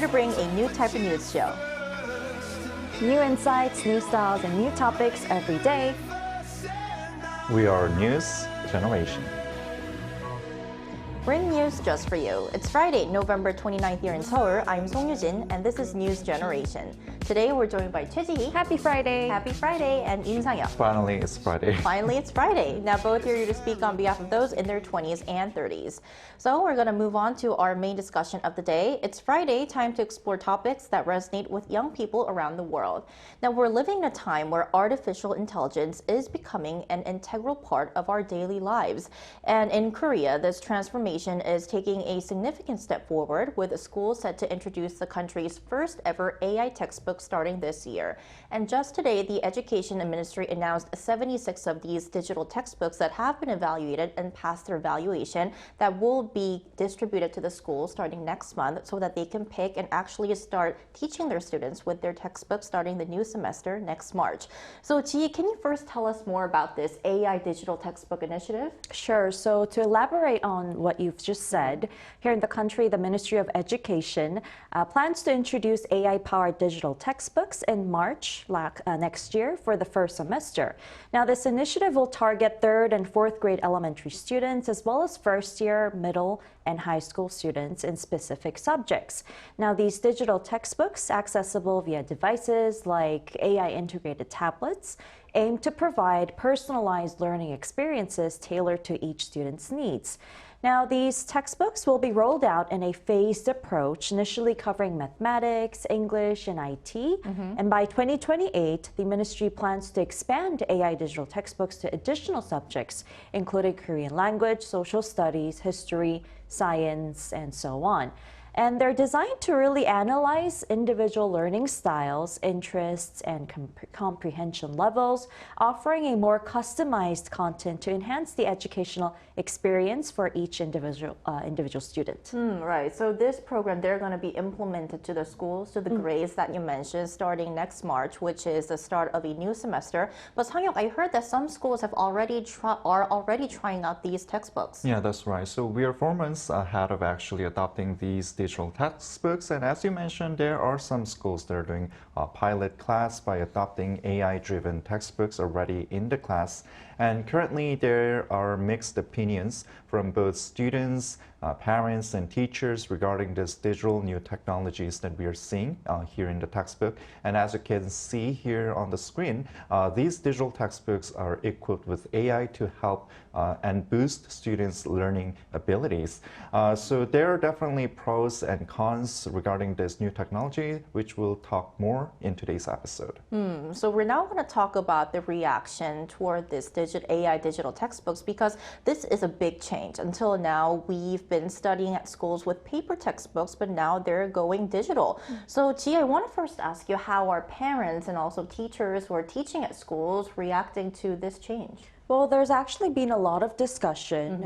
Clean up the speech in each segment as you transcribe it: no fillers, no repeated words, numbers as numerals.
to bring a new type of news show. New insights, new styles, and new topics every day. We are News Generation. Bring news just for you. It's Friday, November 29th here in Seoul. I'm Song Yujin, and this is News Generation. Today we're joined by Choi Ji. Happy Friday. Happy Friday, and Yoon Sang-yeop. Finally, it's Friday. Finally, it's Friday. Now, both here to speak on behalf of those in their 20s and 30s. So we're going to move on to our main discussion of the day. It's Friday, time to explore topics that resonate with young people around the world. Now, we're living in a time where artificial intelligence is becoming an integral part of our daily lives. And in Korea, this transformation is taking a significant step forward, with a school set to introduce the country's first ever AI textbook starting this year. And just today, the Education Ministry announced 76 of these digital textbooks that have been evaluated and passed their evaluation that will be distributed to the schools starting next month so that they can pick and actually start teaching their students with their textbooks starting the new semester next March. So Ji, can you first tell us more about this AI digital textbook initiative? Sure. So to elaborate on what you've just said, here in the country, the Ministry of Education plans to introduce AI-powered digital textbooks in March next year for the first semester. Now, this initiative will target 3rd and 4th grade elementary students, as well as first year, middle, and high school students in specific subjects. Now, these digital textbooks, accessible via devices like AI-integrated tablets, aim to provide personalized learning experiences tailored to each student's needs. Now, these textbooks will be rolled out in a phased approach, initially covering mathematics, English, and IT. And by 2028, the ministry plans to expand AI digital textbooks to additional subjects, including Korean language, social studies, history, science, and so on. And they're designed to really analyze individual learning styles, interests, and comprehension levels, offering a more customized content to enhance the educational experience for each individual student. Right. So this program, they're going to be implemented to the schools, to the grades that you mentioned, starting next March, which is the start of a new semester. But Sang-yeop, I heard that some schools are already trying out these textbooks. Yeah, that's right. So we are 4 months ahead of actually adopting these digital textbooks. And as you mentioned, there are some schools that are doing a pilot class by adopting AI-driven textbooks already in the class. And currently, there are mixed opinions from both students, parents, and teachers regarding this digital new technologies that we are seeing here in the textbook. And as you can see here on the screen, these digital textbooks are equipped with AI to help and boost students' learning abilities. So there are definitely pros and cons regarding this new technology, which we'll talk more in today's episode. So we're now going to talk about the reaction toward this AI digital textbooks, because this is a big change. Until now, we've been studying at schools with paper textbooks, but now they're going digital. So Ji, I want to first ask you, how are parents and also teachers who are teaching at schools reacting to this change? Well, there's actually been a lot of discussion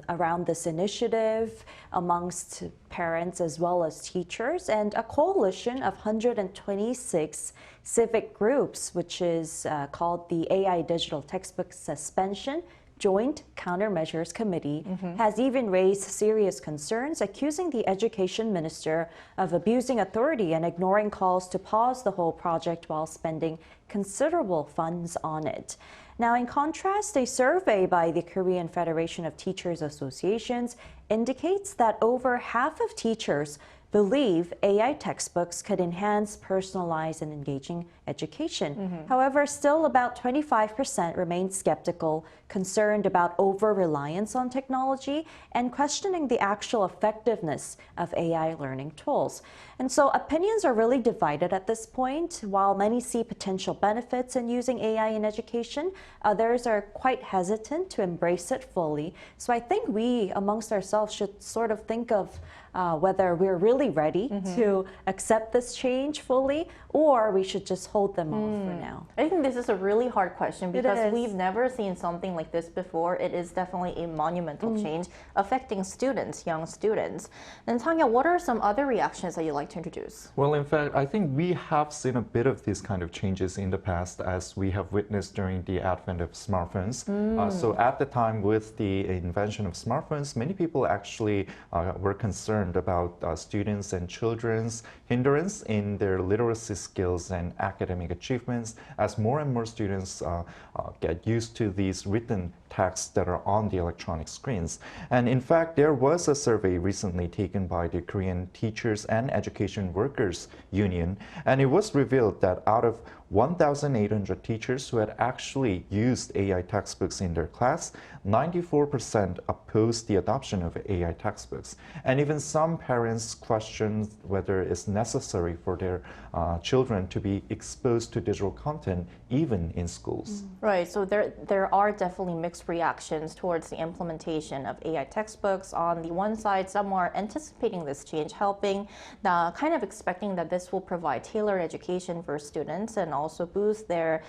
around this initiative amongst parents as well as teachers, and a coalition of 126 civic groups, which is called the AI Digital Textbook Suspension Joint Countermeasures Committee, has even raised serious concerns, accusing the education minister of abusing authority and ignoring calls to pause the whole project while spending considerable funds on it. Now, in contrast, a survey by the Korean Federation of Teachers Associations indicates that over half of teachers believe AI textbooks could enhance personalized and engaging education. However, still about 25% remain skeptical, concerned about over-reliance on technology, and questioning the actual effectiveness of AI learning tools. And so opinions are really divided at this point. While many see potential benefits in using AI in education, others are quite hesitant to embrace it fully. So I think we, amongst ourselves, should sort of think of whether we're really ready to accept this change fully, or we should just hold them off for now? I think this is a really hard question It because is. we've never seen something like this before. It is definitely a monumental change affecting students, young students. And Tanya, what are some other reactions that you'd like to introduce? Well, in fact, I think we have seen a bit of these kind of changes in the past as we have witnessed during the advent of smartphones. So at the time with the invention of smartphones, many people actually were concerned about students and children's hindrance in their literacy skills and academic achievements as more and more students get used to these written texts that are on the electronic screens. And in fact, there was a survey recently taken by the Korean Teachers and Education Workers Union, and it was revealed that out of 1,800 teachers who had actually used AI textbooks in their class, 94% opposed the adoption of AI textbooks. And even some parents questioned whether it's necessary for their children to be exposed to digital content even in schools. Right, so there are definitely mixed reactions towards the implementation of AI textbooks. On the one side, some are anticipating this change, helping, kind of expecting that this will provide tailored education for students and also boost their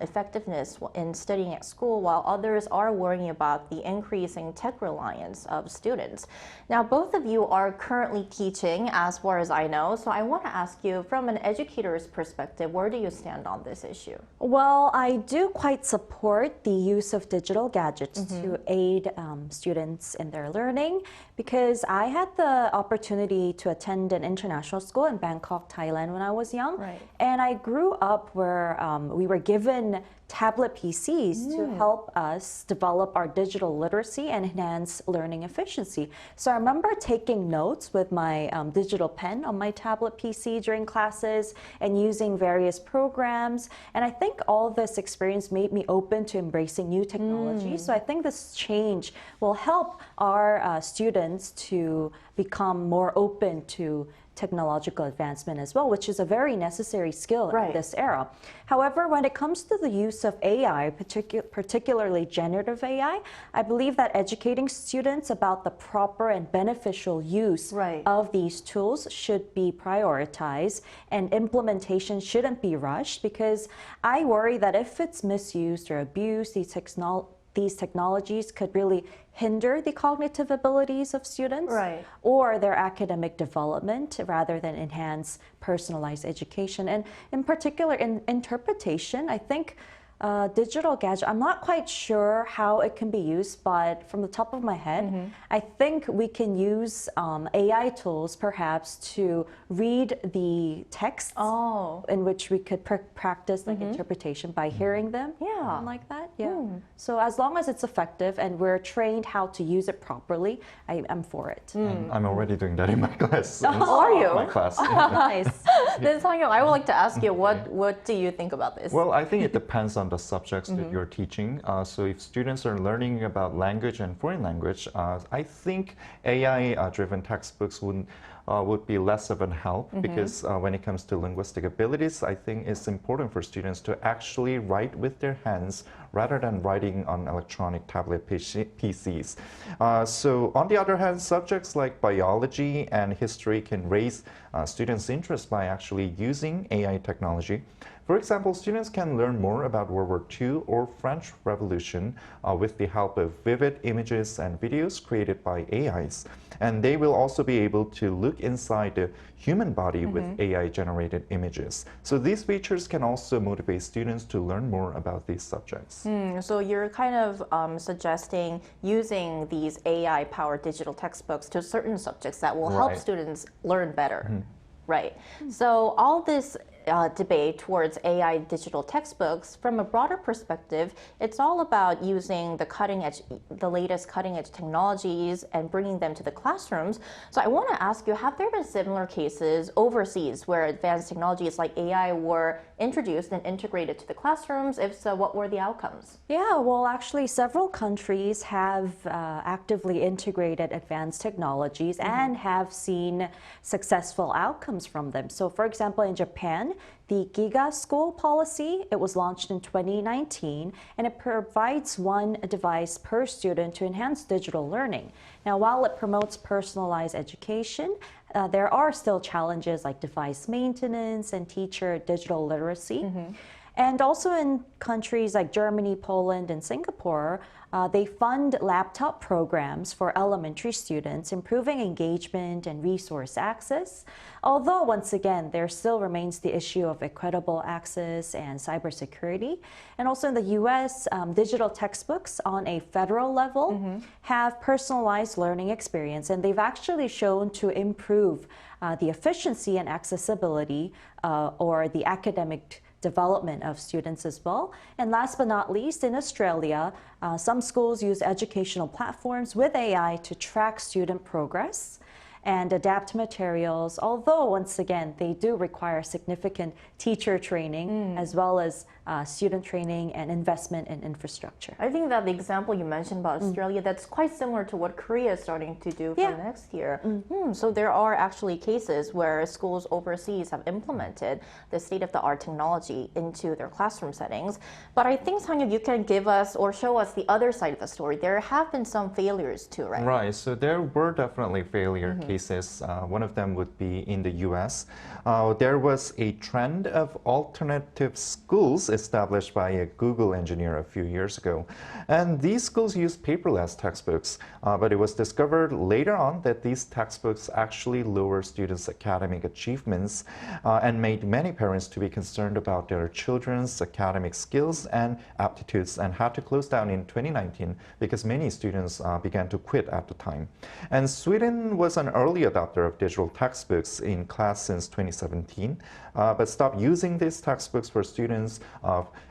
effectiveness in studying at school, while others are worrying about the increasing tech reliance of students. Now, both of you are currently teaching, as far as I know, so I want to ask you, from an educator's perspective, where do you stand on this issue? Well, I do quite support the use of digital gadgets to aid students in their learning, because I had the opportunity to attend an international school in Bangkok, Thailand when I was young. Right. And I grew up where we were given tablet PCs to help us develop our digital literacy and enhance learning efficiency. So I remember taking notes with my digital pen on my tablet PC during classes and using various programs. And I think all this experience made me open to embracing new technology. So I think this change will help our students to become more open to technological advancement as well, which is a very necessary skill in this era. However, when it comes to the use of AI, particularly generative AI, I believe that educating students about the proper and beneficial use of these tools should be prioritized, and implementation shouldn't be rushed, because I worry that if it's misused or abused, these technologies could really hinder the cognitive abilities of students or their academic development rather than enhance personalized education. And in particular, in interpretation, I think digital gadget, I'm not quite sure how it can be used, but from the top of my head, I think we can use AI tools perhaps to read the texts in which we could practice like interpretation by hearing them. Something like that. So as long as it's effective and we're trained how to use it properly, I'm for it. And I'm already doing that in my class. Are you? My class. Nice. Then Tanya, I would like to ask you, what do you think about this? Well, I think it depends on the subjects that you're teaching. So if students are learning about language and foreign language, I think AI-driven textbooks would be less of an help, because when it comes to linguistic abilities, I think it's important for students to actually write with their hands rather than writing on electronic tablet PCs. So on the other hand, subjects like biology and history can raise students' interest by actually using AI technology. For example, students can learn more about World War II or French Revolution with the help of vivid images and videos created by AIs. And they will also be able to look inside the human body with AI-generated images. So these features can also motivate students to learn more about these subjects. So you're kind of suggesting using these AI-powered digital textbooks to certain subjects that will help students learn better. Right. So all this debate towards AI digital textbooks, from a broader perspective, it's all about using the latest cutting edge technologies and bringing them to the classrooms. So I want to ask you, have there been similar cases overseas where advanced technologies like AI were introduced and integrated to the classrooms? If so, what were the outcomes? Yeah, well, actually, several countries have actively integrated advanced technologies and have seen successful outcomes from them. So, for example, in Japan, One, the Giga School policy. It was launched in 2019, and it provides one device per student to enhance digital learning. Now, while it promotes personalized education, there are still challenges like device maintenance and teacher digital literacy. And also in countries like Germany, Poland, and Singapore, they fund laptop programs for elementary students, improving engagement and resource access. Although, once again, there still remains the issue of equitable access and cybersecurity. And also in the US, digital textbooks on a federal level have personalized learning experience, and they've actually shown to improve the efficiency and accessibility or the academic development of students as well. And last but not least, in Australia, some schools use educational platforms with AI to track student progress and adapt materials, although once again, they do require significant teacher training as well as student training and investment in infrastructure. I think that the example you mentioned about Australia, that's quite similar to what Korea is starting to do for next year. So there are actually cases where schools overseas have implemented the state-of-the-art technology into their classroom settings. But I think, Sang-Yuk, you can give us or show us the other side of the story. There have been some failures too, right? Right, so there were definitely failure cases. One of them would be in the US. There was a trend of alternative schools established by a Google engineer a few years ago. And these schools used paperless textbooks, but it was discovered later on that these textbooks actually lower students' academic achievements and made many parents to be concerned about their children's academic skills and aptitudes, and had to close down in 2019 because many students began to quit at the time. And Sweden was an early adopter of digital textbooks in class since 2017, but stopped using these textbooks for students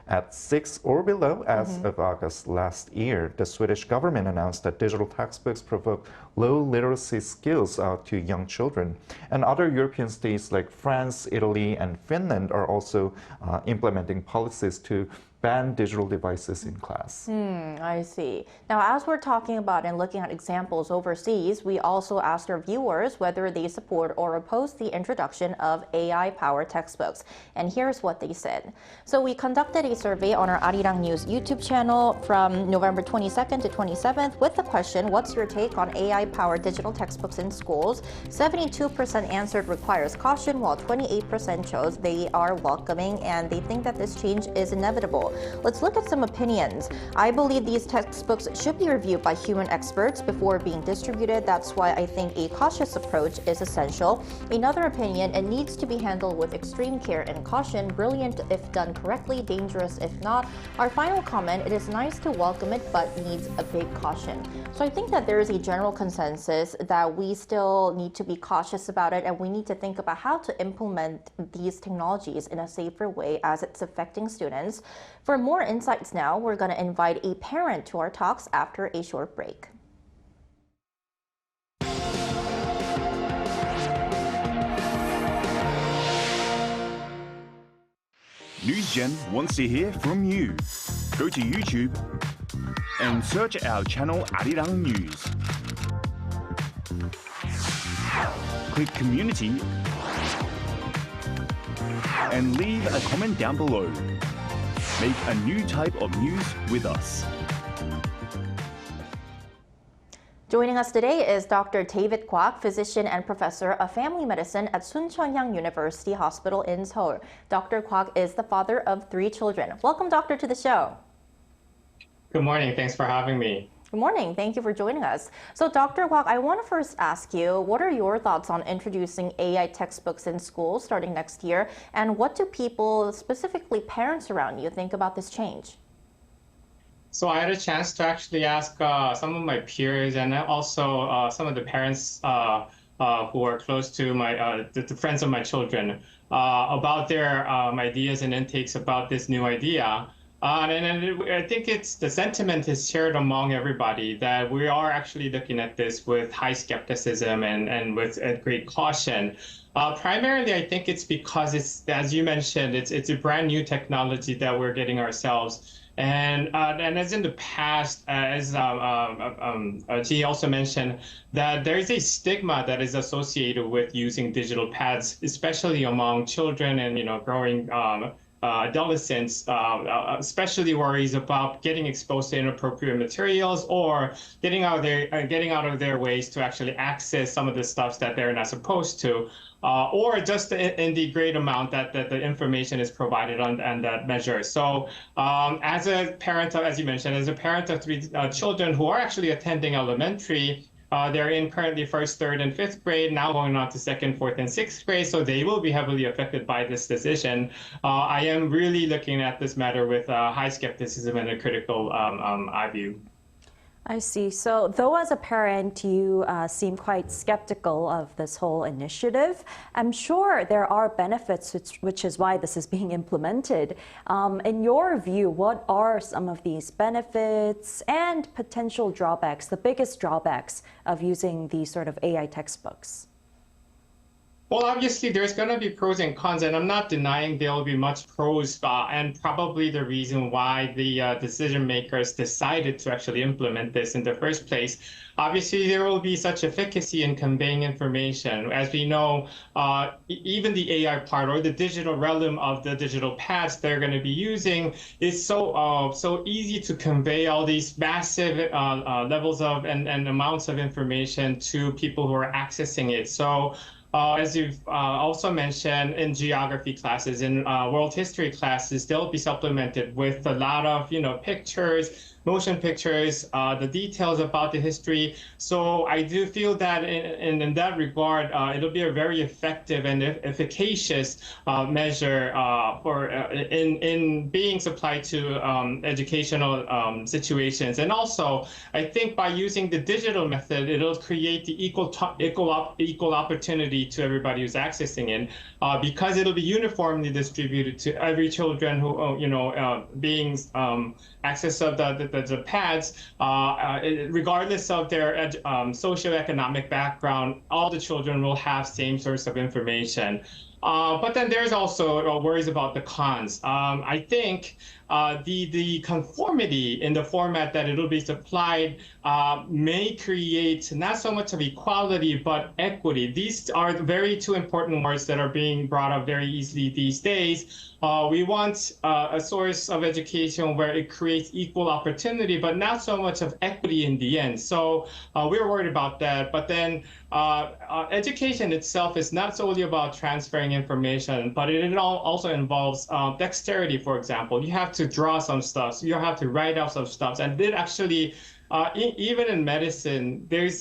at 6 or below as of August last year. The Swedish government announced that digital textbooks provoke low literacy skills to young children. And other European states like France, Italy, and Finland are also implementing policies to ban digital devices in class. I see. Now, as we're talking about and looking at examples overseas, we also asked our viewers whether they support or oppose the introduction of AI-powered textbooks. And here's what they said. So we conducted a survey on our Arirang.News YouTube channel from November 22nd to 27th with the question, what's your take on AI-powered digital textbooks in schools? 72% answered requires caution, while 28% chose they are welcoming and they think that this change is inevitable. Let's look at some opinions. I believe these textbooks should be reviewed by human experts before being distributed. That's why I think a cautious approach is essential. Another opinion, it needs to be handled with extreme care and caution. Brilliant if done correctly, dangerous if not. Our final comment, it is nice to welcome it, but needs a big caution. So I think that there is a general consensus that we still need to be cautious about it, and we need to think about how to implement these technologies in a safer way as it's affecting students. For more insights now, we're going to invite a parent to our talks after a short break. NewsGen wants to hear from you. Go to YouTube and search our channel Arirang.News. Click Community and leave a comment down below. Make a new type of news with us. Joining us today is Dr. David Kwak, physician and professor of family medicine at Suncheonhyang University Hospital in Seoul. Dr. Kwak is the father of 3 children. Welcome, doctor, to the show. Good morning. Thanks for having me. Good morning. Thank you for joining us. So, Dr. Kwak, I want to first ask you, what are your thoughts on introducing AI textbooks in schools starting next year? And what do people, specifically parents around you, think about this change? So I had a chance to actually ask some of my peers and also some of the parents who are close to the friends of my children about their ideas and intakes about this new idea. And I think the sentiment is shared among everybody that we are actually looking at this with high skepticism and with great caution. Primarily, I think it's because it's, as you mentioned, it's a brand new technology that we're getting ourselves And as in the past, as G also mentioned, that there is a stigma that is associated with using digital pads, especially among children and growing adolescents, especially worries about getting exposed to inappropriate materials or getting out of their ways to actually access some of the stuff that they're not supposed to. Or just in the great amount that the information is provided on that measure. So as a parent, as you mentioned, as a parent of three children who are actually attending elementary, they're in currently first, third, and fifth grade, now going on to second, fourth, and sixth grade, so they will be heavily affected by this decision. I am really looking at this matter with high skepticism and a critical eye view. I see. So though as a parent you seem quite skeptical of this whole initiative, I'm sure there are benefits, which is why this is being implemented. In your view, what are some of these benefits and potential drawbacks, the biggest drawbacks of using these sort of AI textbooks? Well, obviously, there's going to be pros and cons, and I'm not denying there will be much pros, and probably the reason why the decision makers decided to actually implement this in the first place. Obviously, there will be such efficacy in conveying information. As we know, even the AI part or the digital realm of the digital pads they're going to be using is so easy to convey all these massive levels of and amounts of information to people who are accessing it. So as you've also mentioned, in geography classes, in world history classes, they'll be supplemented with a lot of, pictures, motion pictures, the details about the history. So I do feel that in that regard, it'll be a very effective and efficacious measure in being supplied to educational situations. And also, I think by using the digital method, it'll create the equal opportunity to everybody who's accessing it, because it'll be uniformly distributed to every children who, being access of the pads, regardless of their socioeconomic background, all the children will have same source of information. But then there's also worries about the cons. I think the conformity in the format that it'll be supplied may create not so much of equality, but equity. These are very two important words that are being brought up very easily these days. We want a source of education where it creates equal opportunity, but not so much of equity in the end. So we're worried about that. But then education itself is not solely about transferring information, but it also involves dexterity, for example. You have to draw some stuff, you have to write out some stuff, and then actually, even in medicine, there's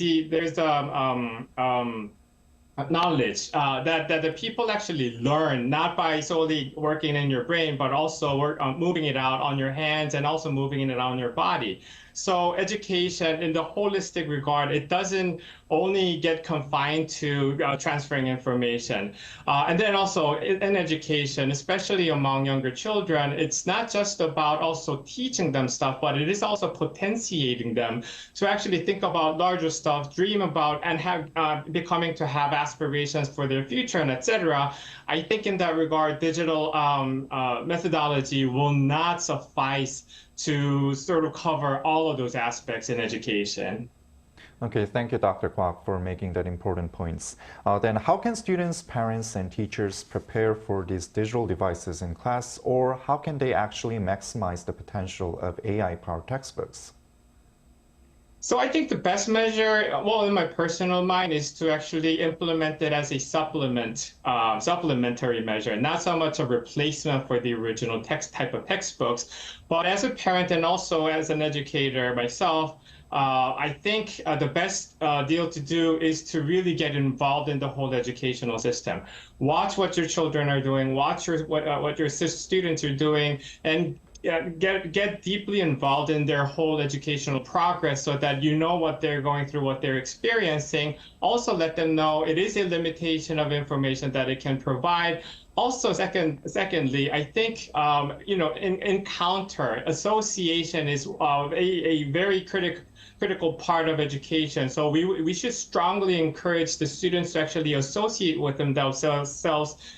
knowledge that the people actually learn, not by solely working in your brain, but also moving it out on your hands and also moving it on your body. So education in the holistic regard, it doesn't only get confined to transferring information. And then also in education, especially among younger children, it's not just about also teaching them stuff, but it is also potentiating them to actually think about larger stuff, dream about, and have becoming to have aspirations for their future, and etc. I think in that regard, digital methodology will not suffice to sort of cover all of those aspects in education. Okay, thank you, Dr. Kwok, for making that important points. Then how can students, parents, and teachers prepare for these digital devices in class, or how can they actually maximize the potential of AI-powered textbooks? So I think the best measure, well, in my personal mind, is to actually implement it as a supplementary measure, not so much a replacement for the original type of textbooks. But as a parent and also as an educator myself, I think the best deal to do is to really get involved in the whole educational system. Watch what your children are doing, watch what your students are doing, and get deeply involved in their whole educational progress so that you know what they're going through, what they're experiencing. Also let them know it is a limitation of information that it can provide. Also, secondly, I think, encounter, association is a very critical part of education. So we should strongly encourage the students to actually associate with themselves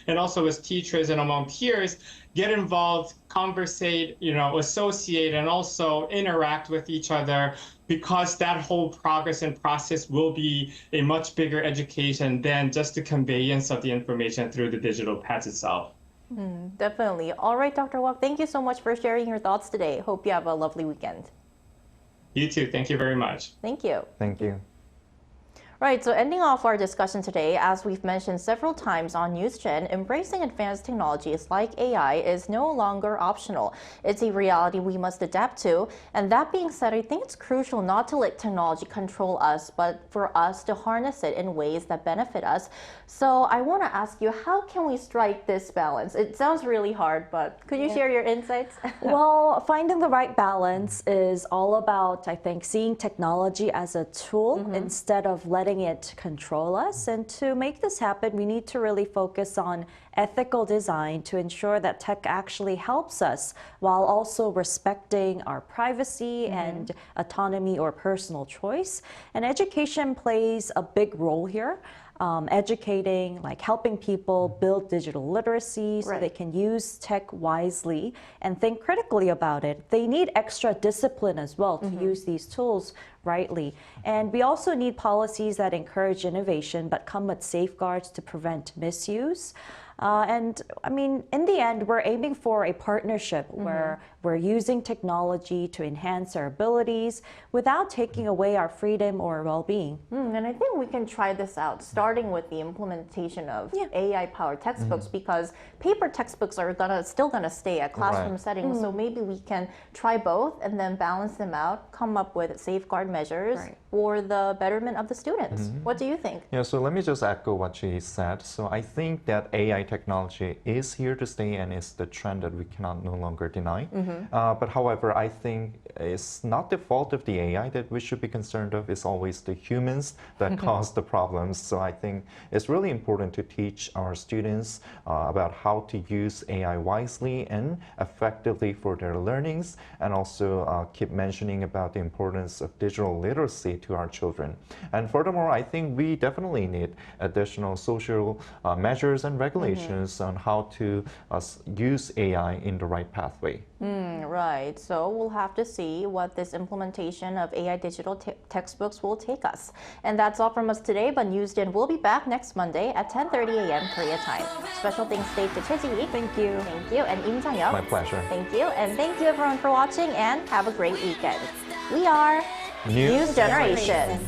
and also as teachers and among peers, get involved, conversate, associate, and also interact with each other, because that whole progress and process will be a much bigger education than just the conveyance of the information through the digital paths itself. Definitely. All right, Dr. Wok, thank you so much for sharing your thoughts today. Hope you have a lovely weekend. You too. Thank you very much. Thank you. Thank you. Right, so ending off our discussion today, as we've mentioned several times on NewsGen, embracing advanced technologies like AI is no longer optional. It's a reality we must adapt to. And that being said, I think it's crucial not to let technology control us, but for us to harness it in ways that benefit us. So I want to ask you, how can we strike this balance? It sounds really hard, but could you share your insights? Well, finding the right balance is all about, I think, seeing technology as a tool instead of letting it control us. And to make this happen, we need to really focus on ethical design to ensure that tech actually helps us while also respecting our privacy and autonomy or personal choice. And education plays a big role here. Educating, like helping people build digital literacy so they can use tech wisely and think critically about it. They need extra discipline as well to use these tools rightly. And we also need policies that encourage innovation but come with safeguards to prevent misuse. And I mean, in the end, we're aiming for a partnership where we're using technology to enhance our abilities without taking away our freedom or well-being. And I think we can try this out, starting with the implementation of AI-powered textbooks, because paper textbooks are still gonna stay at classroom settings. So maybe we can try both and then balance them out, come up with safeguard measures for the betterment of the students. What do you think? Yeah, so let me just echo what she said. So I think that AI technology is here to stay and is the trend that we cannot no longer deny. But however, I think it's not the fault of the AI that we should be concerned of. It's always the humans that cause the problems. So I think it's really important to teach our students about how to use AI wisely and effectively for their learnings, and also keep mentioning about the importance of digital literacy to our children. And furthermore, I think we definitely need additional social measures and regulations on how to use AI in the right pathway. Right, so we'll have to see what this implementation of AI digital textbooks will take us. And that's all from us today, but NewsGen will be back next Monday at 10:30 a.m. Korea time. Special thanks today to Choi-ji. Thank you. Thank you, and Im Sang-yeop. My pleasure. Thank you, and thank you everyone for watching, and have a great weekend. We are News Generation.